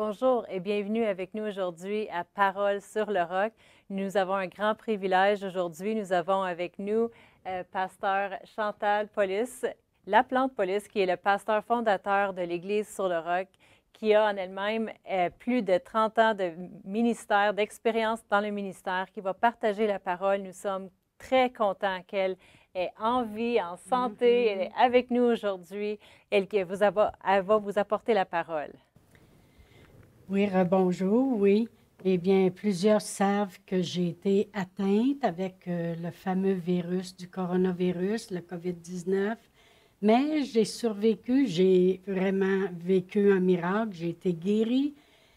Bonjour et bienvenue avec nous aujourd'hui à Parole sur le Roc. Nous avons un grand privilège aujourd'hui. Nous avons avec nous pasteur Chantal Paulus, La Plante Paulus, qui est le pasteur fondateur de l'Église sur le Roc, qui a en elle-même plus de 30 ans de ministère, d'expérience dans le ministère, qui va partager la parole. Nous sommes très contents qu'elle est en vie, en santé, elle est avec nous aujourd'hui, elle va vous apporter la parole. Oui, rebonjour, oui. Eh bien, plusieurs savent que j'ai été atteinte avec le fameux virus du coronavirus, le COVID-19, mais j'ai survécu, j'ai vraiment vécu un miracle, j'ai été guérie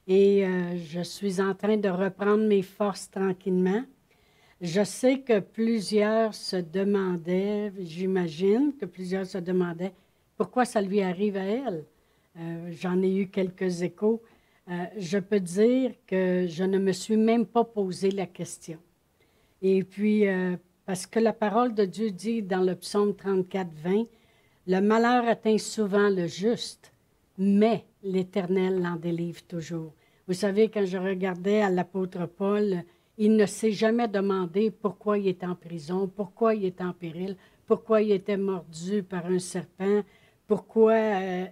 et je suis en train de reprendre mes forces tranquillement. Je sais que plusieurs se demandaient, j'imagine que plusieurs se demandaient pourquoi ça lui arrive à elle. J'en ai eu quelques échos. Je peux dire que je ne me suis même pas posé la question. Et puis, parce que la parole de Dieu dit dans le psaume 34, 20, le malheur atteint souvent le juste, mais l'Éternel l'en délivre toujours. Vous savez, quand je regardais à l'apôtre Paul, il ne s'est jamais demandé pourquoi il était en prison, pourquoi il était en péril, pourquoi il était mordu par un serpent, pourquoi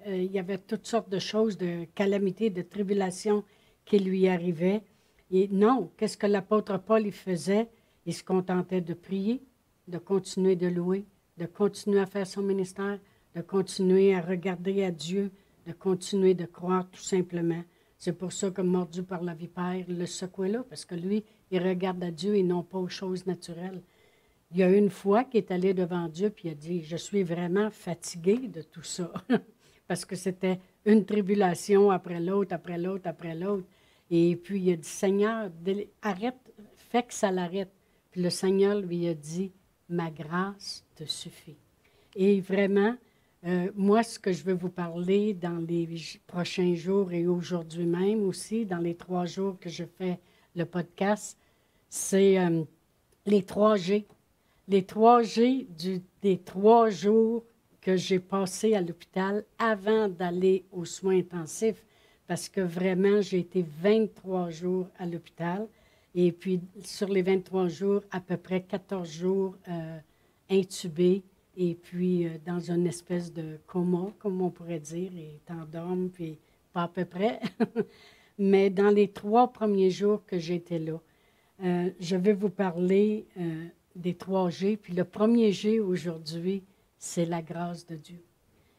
il y avait toutes sortes de choses, de calamités, de tribulations qui lui arrivaient. Et non, qu'est-ce que l'apôtre Paul il faisait? Il se contentait de prier, de continuer de louer, de continuer à faire son ministère, de continuer à regarder à Dieu, de continuer de croire tout simplement. C'est pour ça que mordu par la vipère, il le secouait là, parce que lui, il regarde à Dieu et non pas aux choses naturelles. Il y a une fois qu'il est allé devant Dieu, puis il a dit, je suis vraiment fatigué de tout ça, parce que c'était une tribulation après l'autre, après l'autre, après l'autre. Et puis il a dit, Seigneur, arrête, fais que ça l'arrête. Puis le Seigneur lui a dit, ma grâce te suffit. Et vraiment, moi, ce que je veux vous parler dans les prochains jours et aujourd'hui même aussi, dans les 3 jours que je fais le podcast, c'est les 3 G. Les 3 G des 3 jours que j'ai passés à l'hôpital avant d'aller aux soins intensifs, parce que vraiment, j'ai été 23 jours à l'hôpital. Et puis, sur les 23 jours, à peu près 14 jours intubés, et puis dans une espèce de coma, comme on pourrait dire, et t'endormes, puis pas à peu près. Mais dans les 3 premiers jours que j'étais là, je vais vous parler des 3 G. Puis le premier G aujourd'hui, c'est la grâce de Dieu.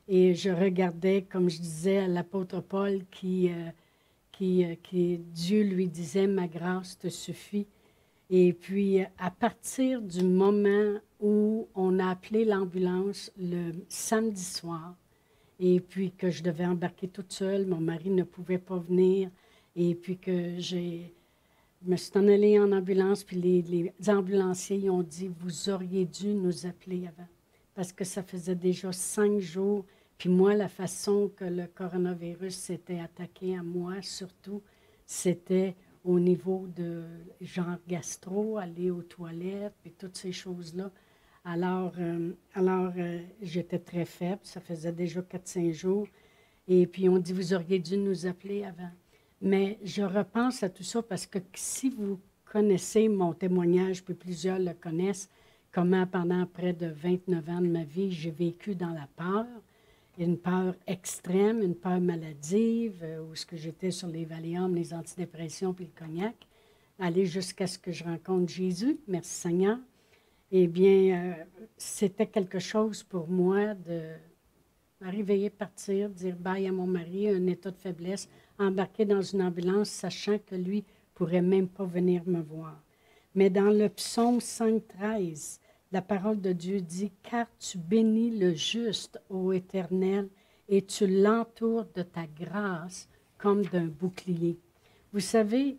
Et je regardais, comme je disais, à l'apôtre Paul qui Dieu lui disait, ma grâce te suffit. Et puis, à partir du moment où on a appelé l'ambulance le samedi soir, et puis que je devais embarquer toute seule, mon mari ne pouvait pas venir, et puis que je me suis en allée en ambulance, puis les ambulanciers ils ont dit, vous auriez dû nous appeler avant, parce que ça faisait déjà 5 jours, puis moi, la façon que le coronavirus s'était attaqué à moi, surtout, c'était au niveau de genre gastro, aller aux toilettes, puis toutes ces choses-là. Alors, j'étais très faible, ça faisait déjà 4-5 jours. Et puis, on dit, vous auriez dû nous appeler avant. Mais je repense à tout ça parce que si vous connaissez mon témoignage, puis plusieurs le connaissent, comment pendant près de 29 ans de ma vie, j'ai vécu dans la peur, une peur extrême, une peur maladive, où ce que j'étais sur les Valium, les antidépressions puis le cognac, aller jusqu'à ce que je rencontre Jésus, merci Seigneur. Eh bien, c'était quelque chose pour moi de me réveiller, partir, dire bye à mon mari, un état de faiblesse, embarquer dans une ambulance, sachant que lui pourrait même pas venir me voir. Mais dans le psaume 5,13, la parole de Dieu dit, « Car tu bénis le juste, ô Éternel, et tu l'entoures de ta grâce comme d'un bouclier. » Vous savez,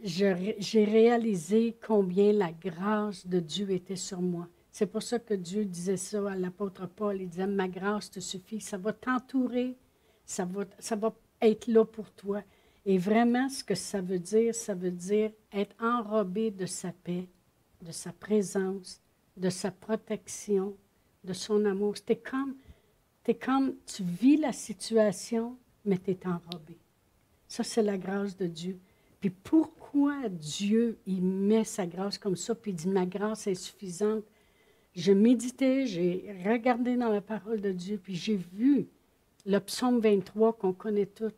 j'ai réalisé combien la grâce de Dieu était sur moi. C'est pour ça que Dieu disait ça à l'apôtre Paul. Il disait, « Ma grâce te suffit, ça va t'entourer, ça va être là pour toi. » Et vraiment, ce que ça veut dire être enrobé de sa paix, de sa présence, de sa protection, de son amour. Tu vis la situation, mais tu es enrobé. Ça, c'est la grâce de Dieu. Puis pourquoi Dieu, il met sa grâce comme ça, puis il dit, ma grâce est suffisante. Je méditais, j'ai regardé dans la parole de Dieu, puis j'ai vu le psaume 23 qu'on connaît tous,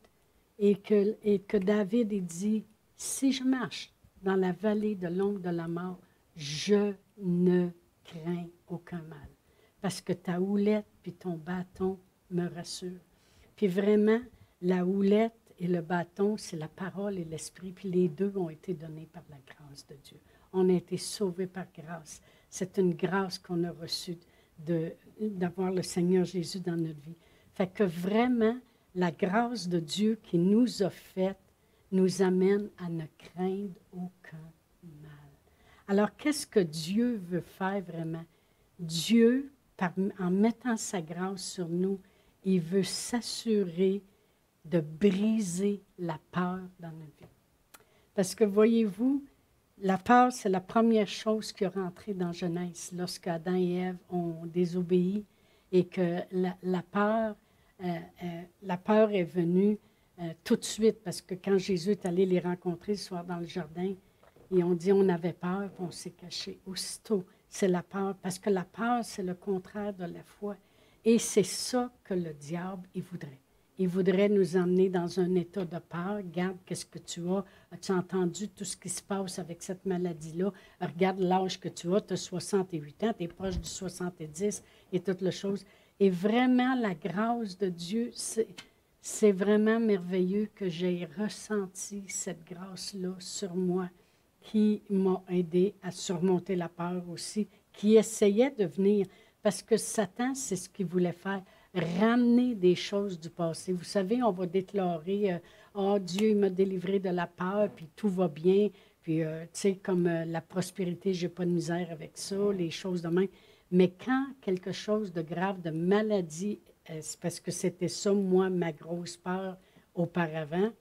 et que David il dit, si je marche dans la vallée de l'ombre de la mort, je ne crains aucun mal, parce que ta houlette puis ton bâton me rassurent. Puis vraiment, la houlette et le bâton, c'est la parole et l'esprit, puis les deux ont été donnés par la grâce de Dieu. On a été sauvés par grâce. C'est une grâce qu'on a reçue d'avoir le Seigneur Jésus dans notre vie. Fait que vraiment, la grâce de Dieu qui nous a faite nous amène à ne craindre aucun mal. Alors, qu'est-ce que Dieu veut faire vraiment? Dieu, en mettant sa grâce sur nous, il veut s'assurer de briser la peur dans notre vie. Parce que, voyez-vous, la peur, c'est la première chose qui est rentrée dans Genèse lorsque Adam et Ève ont désobéi et que la peur est venue tout de suite parce que quand Jésus est allé les rencontrer ce soir dans le jardin, et on dit on avait peur, puis on s'est caché. Aussitôt, c'est la peur, parce que la peur, c'est le contraire de la foi. Et c'est ça que le diable, il voudrait. Il voudrait nous emmener dans un état de peur. Regarde, qu'est-ce que tu as? As-tu entendu tout ce qui se passe avec cette maladie-là? Regarde l'âge que tu as. Tu as 68 ans, tu es proche du 70 et toutes les choses. Et vraiment, la grâce de Dieu, c'est vraiment merveilleux que j'ai ressenti cette grâce-là sur moi qui m'a aidé à surmonter la peur aussi, qui essayait de venir. Parce que Satan, c'est ce qu'il voulait faire. Ramener des choses du passé. Vous savez, on va déclarer « Oh, Dieu, il m'a délivré de la peur, puis tout va bien. » Puis, tu sais, comme la prospérité, je n'ai pas de misère avec ça, les choses de même. Mais quand quelque chose de grave, de maladie, c'est parce que c'était ça, moi, ma grosse peur auparavant.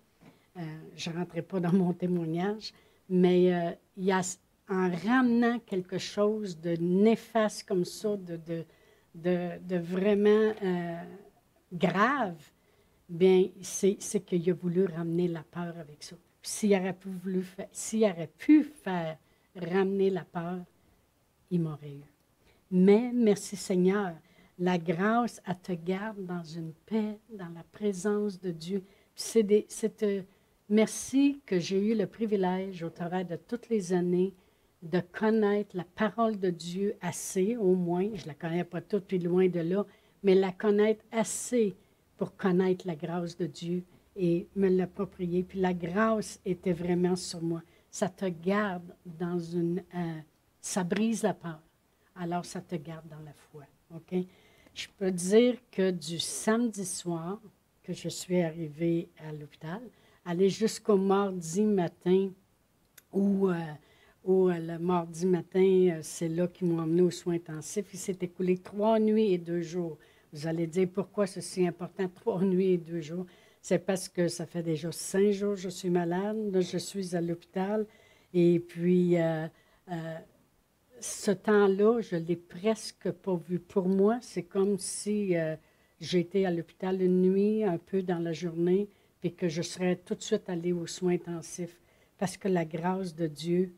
Je ne rentrerai pas dans mon témoignage, mais il y a, en ramenant quelque chose de néfaste comme ça, de vraiment grave, bien, c'est qu'il a voulu ramener la peur avec ça. S'il aurait pu faire ramener la peur, il m'aurait eu. Mais, merci Seigneur, la grâce, elle te garde dans une paix, dans la présence de Dieu. Merci que j'ai eu le privilège, au travers de toutes les années, de connaître la parole de Dieu assez, au moins, je ne la connais pas toute, puis loin de là, mais la connaître assez pour connaître la grâce de Dieu et me l'approprier. Puis la grâce était vraiment sur moi. Ça te garde dans une... ça brise la peur. Alors, ça te garde dans la foi. OK? Je peux dire que du samedi soir que je suis arrivée à l'hôpital, aller jusqu'au mardi matin où le mardi matin, c'est là qu'ils m'ont emmené aux soins intensifs. Il s'est écoulé 3 nuits et 2 jours. Vous allez dire pourquoi c'est si important, 3 nuits et 2 jours. C'est parce que ça fait déjà 5 jours que je suis malade. Là, je suis à l'hôpital. Et puis, ce temps-là, je ne l'ai presque pas vu. Pour moi, c'est comme si j'étais à l'hôpital une nuit, un peu dans la journée, puis que je serais tout de suite allée aux soins intensifs. Parce que la grâce de Dieu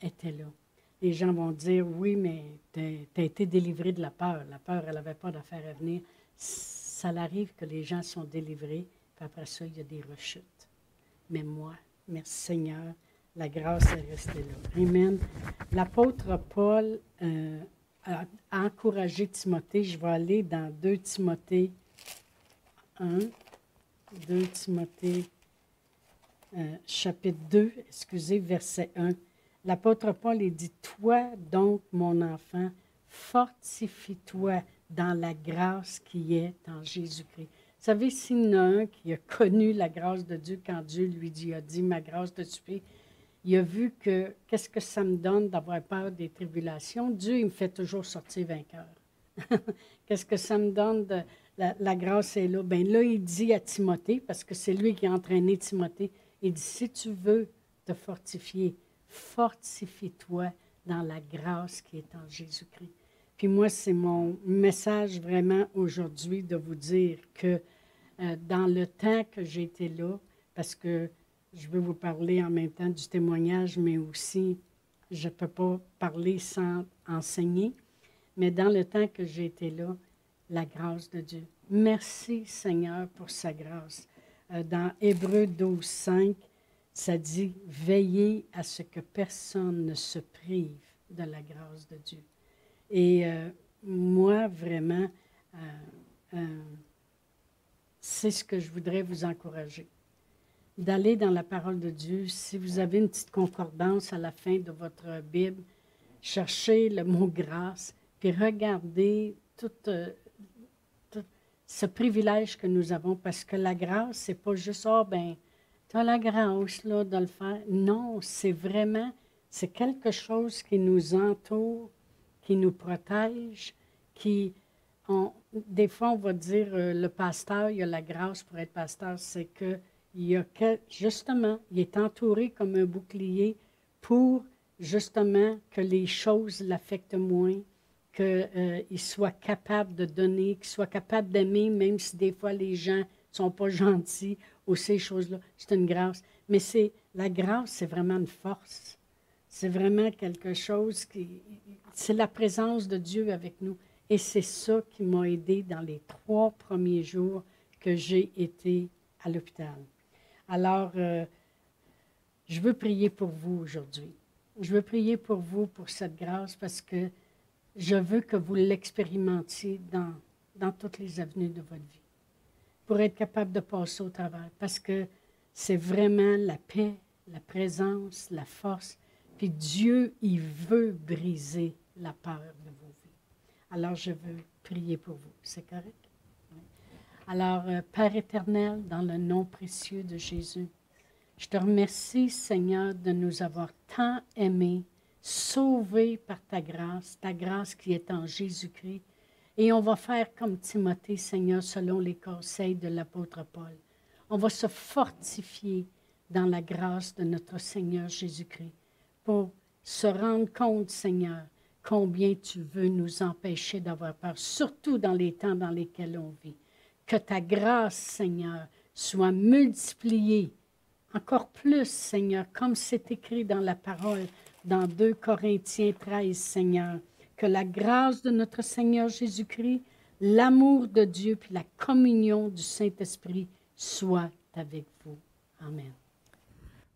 était là. Les gens vont dire, oui, mais tu as été délivré de la peur. La peur, elle n'avait pas d'affaire à venir. Ça arrive que les gens sont délivrés, puis après ça, il y a des rechutes. Mais moi, merci Seigneur, la grâce est restée là. Amen. L'apôtre Paul a encouragé Timothée. Je vais aller dans 2 Timothée 1, 2 Timothée chapitre 2, verset 1. L'apôtre Paul il dit, « Toi donc, mon enfant, fortifie-toi dans la grâce qui est en Jésus-Christ. » Vous savez, s'il y en a un qui a connu la grâce de Dieu quand Dieu lui a dit, « Ma grâce te suffit », il a vu que qu'est-ce que ça me donne d'avoir peur des tribulations. Dieu, il me fait toujours sortir vainqueur. Qu'est-ce que ça me donne de la grâce est là. Bien là, il dit à Timothée, parce que c'est lui qui a entraîné Timothée, il dit, si tu veux te fortifier, fortifie-toi dans la grâce qui est en Jésus-Christ. Puis moi, c'est mon message vraiment aujourd'hui de vous dire que dans le temps que j'ai été là, parce que je veux vous parler en même temps du témoignage, mais aussi, je ne peux pas parler sans enseigner, mais dans le temps que j'ai été là, la grâce de Dieu. Merci Seigneur pour sa grâce. Dans Hébreux 12, 5, ça dit « Veillez à ce que personne ne se prive de la grâce de Dieu. » Et moi, vraiment, c'est ce que je voudrais vous encourager. D'aller dans la parole de Dieu. Si vous avez une petite concordance à la fin de votre Bible, cherchez le mot grâce, puis regardez tout ce privilège que nous avons, parce que la grâce, c'est pas juste, ah ben, tu as la grâce là, de le faire. Non, c'est vraiment, c'est quelque chose qui nous entoure, qui nous protège, des fois, on va dire, le pasteur, il a la grâce pour être pasteur, c'est que justement, il est entouré comme un bouclier pour, justement, que les choses l'affectent moins, qu'il soit capable de donner, qu'il soit capable d'aimer, même si des fois les gens ne sont pas gentils ou ces choses-là. C'est une grâce. Mais la grâce, c'est vraiment une force. C'est vraiment quelque chose c'est la présence de Dieu avec nous. Et c'est ça qui m'a aidé dans les 3 premiers jours que j'ai été à l'hôpital. Alors, je veux prier pour vous aujourd'hui. Je veux prier pour vous, pour cette grâce, parce que je veux que vous l'expérimentiez dans toutes les avenues de votre vie, pour être capable de passer au travers, parce que c'est vraiment la paix, la présence, la force. Puis Dieu, il veut briser la peur de vos vies. Alors, je veux prier pour vous. C'est correct? Oui. Alors, Père éternel, dans le nom précieux de Jésus, je te remercie, Seigneur, de nous avoir tant aimés, sauvés par ta grâce qui est en Jésus-Christ. Et on va faire comme Timothée, Seigneur, selon les conseils de l'apôtre Paul. On va se fortifier dans la grâce de notre Seigneur Jésus-Christ pour se rendre compte, Seigneur, combien tu veux nous empêcher d'avoir peur, surtout dans les temps dans lesquels on vit. Que ta grâce, Seigneur, soit multipliée encore plus, Seigneur, comme c'est écrit dans la parole, dans 2 Corinthiens 13, Seigneur. Que la grâce de notre Seigneur Jésus-Christ, l'amour de Dieu, puis la communion du Saint-Esprit soit avec vous. Amen.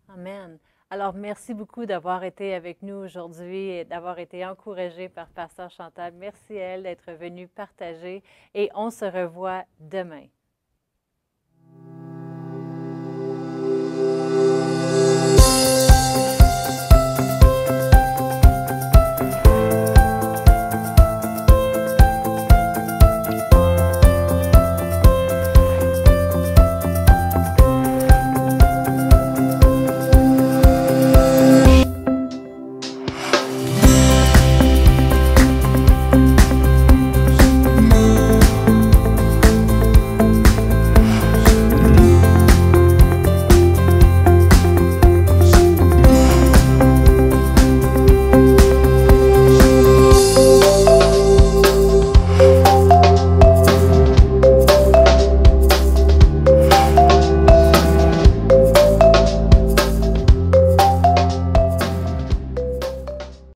Amen. Alors, merci beaucoup d'avoir été avec nous aujourd'hui et d'avoir été encouragé par Pasteur Chantal. Merci à elle d'être venue partager et on se revoit demain.